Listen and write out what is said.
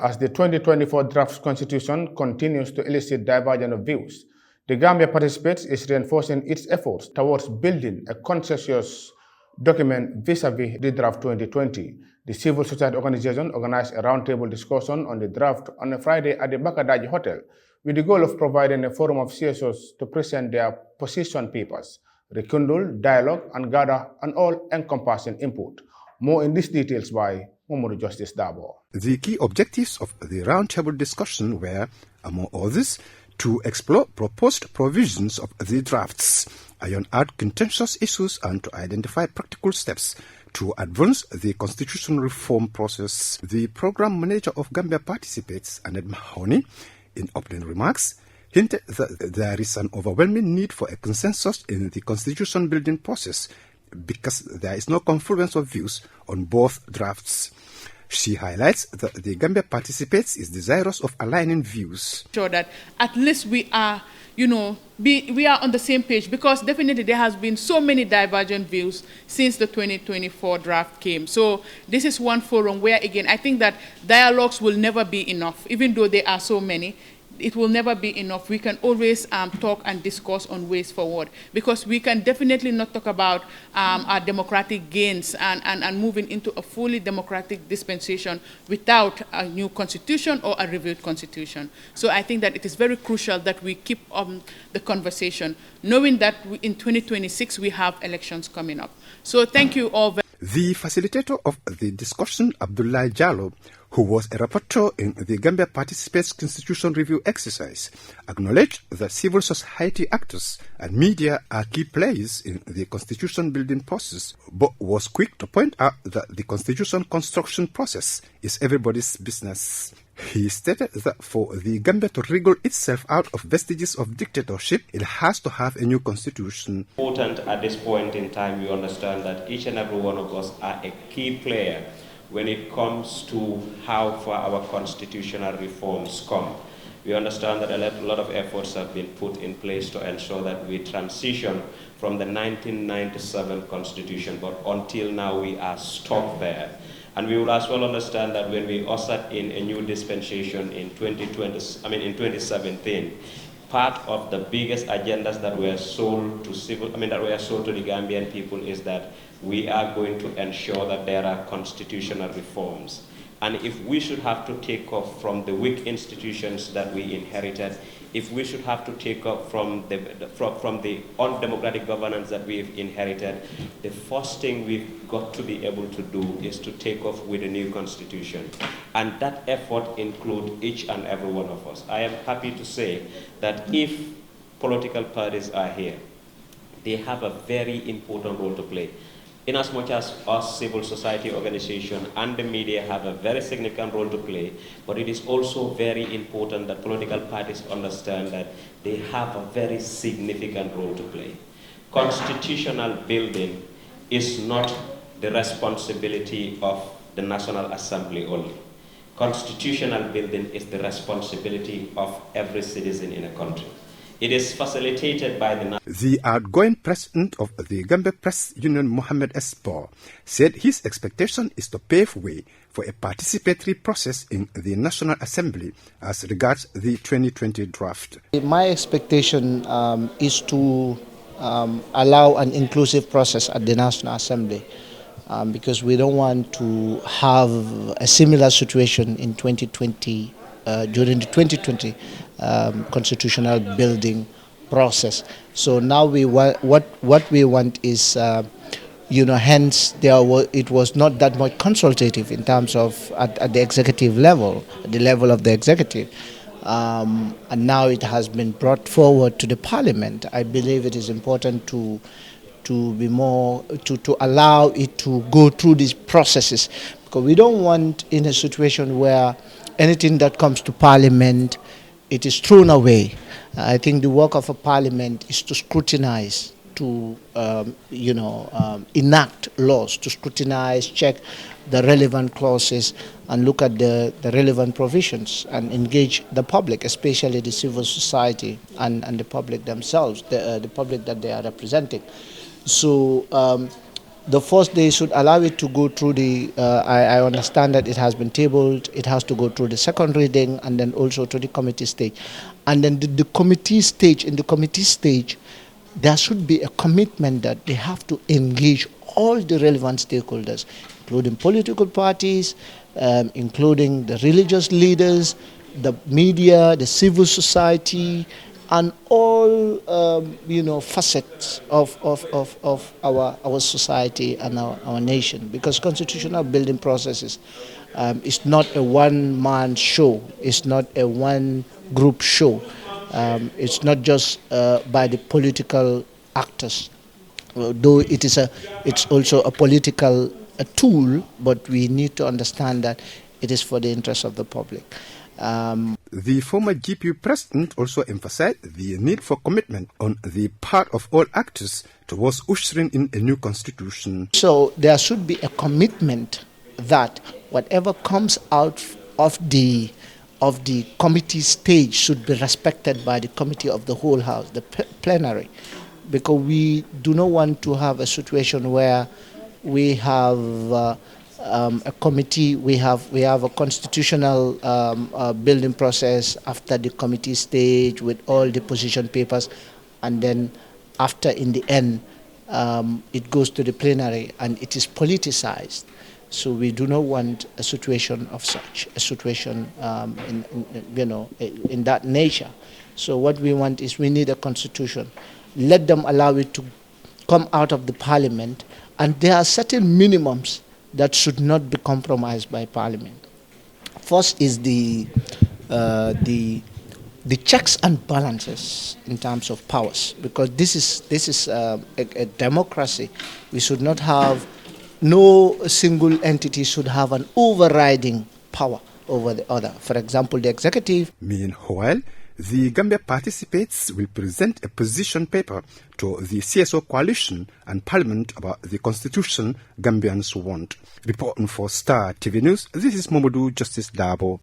as the 2024 draft constitution continues to elicit divergent views. The Gambia Participates is reinforcing its efforts towards building a consensus document vis-a-vis the draft 2020. The civil society organization organized a roundtable discussion on the draft on a Friday at the Bakadaji Hotel with the goal of providing a forum of CSOs to present their position papers, rekindle, dialogue, and gather an all-encompassing input. More in these details by Momodu Justice Dabo. The key objectives of the roundtable discussion were, among others, to explore proposed provisions of the drafts, iron out contentious issues, and to identify practical steps to advance the constitutional reform process. The program manager of Gambia Participates, Annette Mahoney, in opening remarks, hinted that there is an overwhelming need for a consensus in the constitution building process because there is no confluence of views on both drafts. She highlights that the Gambia Participates is desirous of aligning views. Sure that at least we are, we are on the same page, because definitely there has been so many divergent views since the 2024 draft came. So this is one forum where, again, I think that dialogues will never be enough, even though there are so many. It will never be enough. We can always talk and discuss on ways forward, because we can definitely not talk about our democratic gains and moving into a fully democratic dispensation without a new constitution or a reviewed constitution. So I think that it is very crucial that we keep the conversation, knowing that in 2026 we have elections coming up. So thank you all. The facilitator of the discussion, Abdullah Jallo, who was a rapporteur in the Gambia Participates Constitution Review exercise, acknowledged that civil society actors and media are key players in the constitution building process, but was quick to point out that the constitution construction process is everybody's business. He stated that for the Gambia to wriggle itself out of vestiges of dictatorship, it has to have a new constitution. Important at this point in time, we understand that each and every one of us are a key player when it comes to how far our constitutional reforms come. We understand that a lot of efforts have been put in place to ensure that we transition from the 1997 constitution, but until now we are stuck there. And we will as well understand that when we ushered in a new dispensation in 2017, part of the biggest agendas that were sold to the Gambian people is that we are going to ensure that there are constitutional reforms. And if we should have to take off from the weak institutions that we inherited, if we should have to take off from the undemocratic governance that we've inherited, the first thing we've got to be able to do is to take off with a new constitution. And that effort includes each and every one of us. I am happy to say that if political parties are here, they have a very important role to play. In as much as us civil society organization and the media have a very significant role to play, but it is also very important that political parties understand that they have a very significant role to play. Constitutional building is not the responsibility of the National Assembly only. Constitutional building is the responsibility of every citizen in a country. It is facilitated by the outgoing president of the Gambia Press Union, Mohammed Espo, said his expectation is to pave way for a participatory process in the National Assembly as regards the 2020 draft. My expectation is to allow an inclusive process at the National Assembly, because we don't want to have a similar situation in 2020, during the 2020 constitutional building process. So now what we want is, hence it was not that much consultative in terms of at the executive level, at the level of the executive. And now it has been brought forward to the Parliament. I believe it is important to be more, to allow it to go through these processes, because we don't want in a situation where anything that comes to Parliament, it is thrown away. I think the work of a Parliament is to scrutinize, to enact laws, to scrutinize, check the relevant clauses, and look at the relevant provisions and engage the public, especially the civil society and the public themselves, the public that they are representing. So The first day should allow it to go through I understand that it has been tabled, it has to go through the second reading and then also to the committee stage. And then in the committee stage, there should be a commitment that they have to engage all the relevant stakeholders, including political parties, including the religious leaders, the media, the civil society, and all facets of our society and our nation. Because constitutional building processes is not a one-man show, it's not a one-group show, it's not just by the political actors. Though it's also a political tool, but we need to understand that it is for the interest of the public. The former GPU president also emphasized the need for commitment on the part of all actors towards ushering in a new constitution. So there should be a commitment that whatever comes out of the committee stage should be respected by the committee of the whole house, the plenary, because we do not want to have a situation where we have a committee, we have a constitutional building process after the committee stage with all the position papers, and then after, in the end, it goes to the plenary and it is politicized. So we do not want a situation of such, a situation in that nature. So what we want is, we need a constitution. Let them allow it to come out of the parliament, and there are certain minimums that should not be compromised by parliament. First is the checks and balances in terms of powers, because this is a democracy. We should not have, no single entity should have an overriding power over the other. For example, the executive. Meanwhile, the Gambia Participates will present a position paper to the CSO coalition and parliament about the constitution Gambians want. Reporting for Star TV News, this is Momodu Justice Dabo.